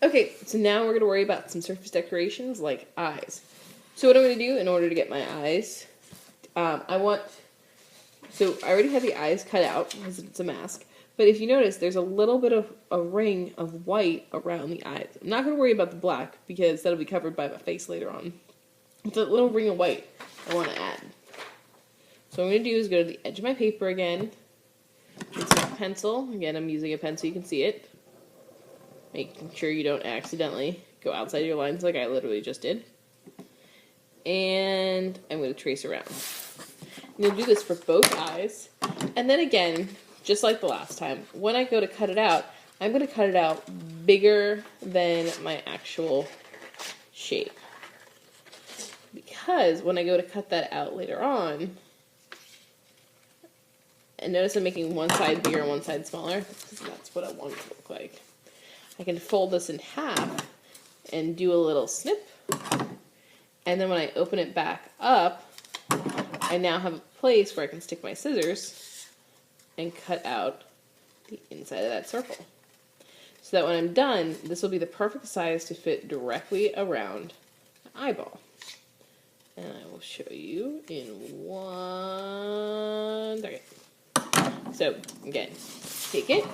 Okay, so now we're going to worry about some surface decorations like eyes. So what I'm going to do in order to get my eyes, so I already have the eyes cut out because it's a mask. But if you notice, there's a little bit of a ring of white around the eyes. I'm not going to worry about the black because that'll be covered by my face later on. It's a little ring of white I want to add. So what I'm going to do is go to the edge of my paper again. Get my pencil. Again, I'm using a pen so you can see it. Making sure you don't accidentally go outside your lines like I literally just did. And I'm going to trace around. I'm going to do this for both eyes. And then again, just like the last time, when I go to cut it out, I'm going to cut it out bigger than my actual shape. Because when I go to cut that out later on, and notice I'm making one side bigger and one side smaller, because that's what I want it to look like. I can fold this in half and do a little snip. And then when I open it back up, I now have a place where I can stick my scissors and cut out the inside of that circle. So that when I'm done, this will be the perfect size to fit directly around the eyeball. And I will show you in 1 second. So, again, take it,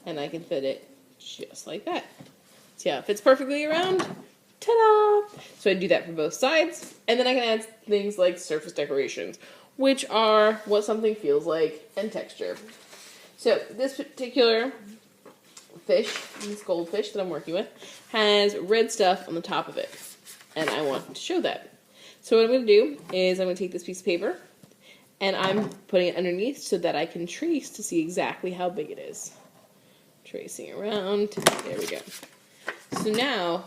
and I can fit it just like that. See how it fits perfectly around? Ta-da! So I do that for both sides, and then I can add things like surface decorations, which are what something feels like and texture. So this particular fish, this goldfish that I'm working with, has red stuff on the top of it, and I want to show that. So what I'm going to do is I'm going to take this piece of paper, and I'm putting it underneath so that I can trace to see exactly how big it is. Tracing around, there we go. So now,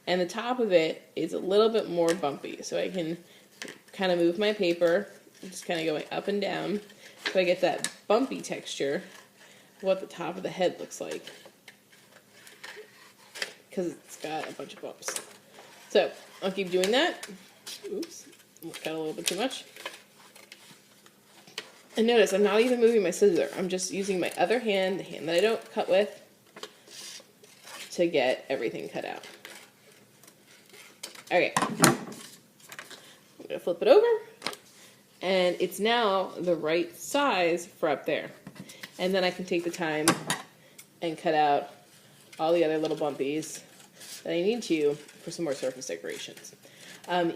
and the top of it is a little bit more bumpy, so I can kind of move my paper, just kind of going up and down, so I get that bumpy texture of what the top of the head looks like. Because it's got a bunch of bumps. So, I'll keep doing that. Oops, got a little bit too much. And notice, I'm not even moving my scissor. I'm just using my other hand, the hand that I don't cut with, to get everything cut out. Okay. I'm going to flip it over. And it's now the right size for up there. And then I can take the time and cut out all the other little bumpies that I need to for some more surface decorations.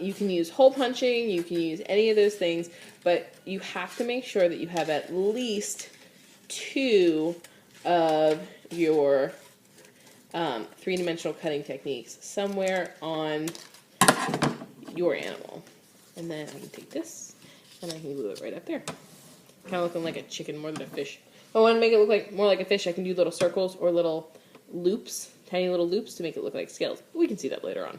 You can use hole punching, you can use any of those things, but you have to make sure that you have at least 2 of your three-dimensional cutting techniques somewhere on your animal. And then I can take this and I can glue it right up there. Kind of looking like a chicken more than a fish. If I want to make it look like more like a fish, I can do little circles or little loops, tiny little loops to make it look like scales. We can see that later on.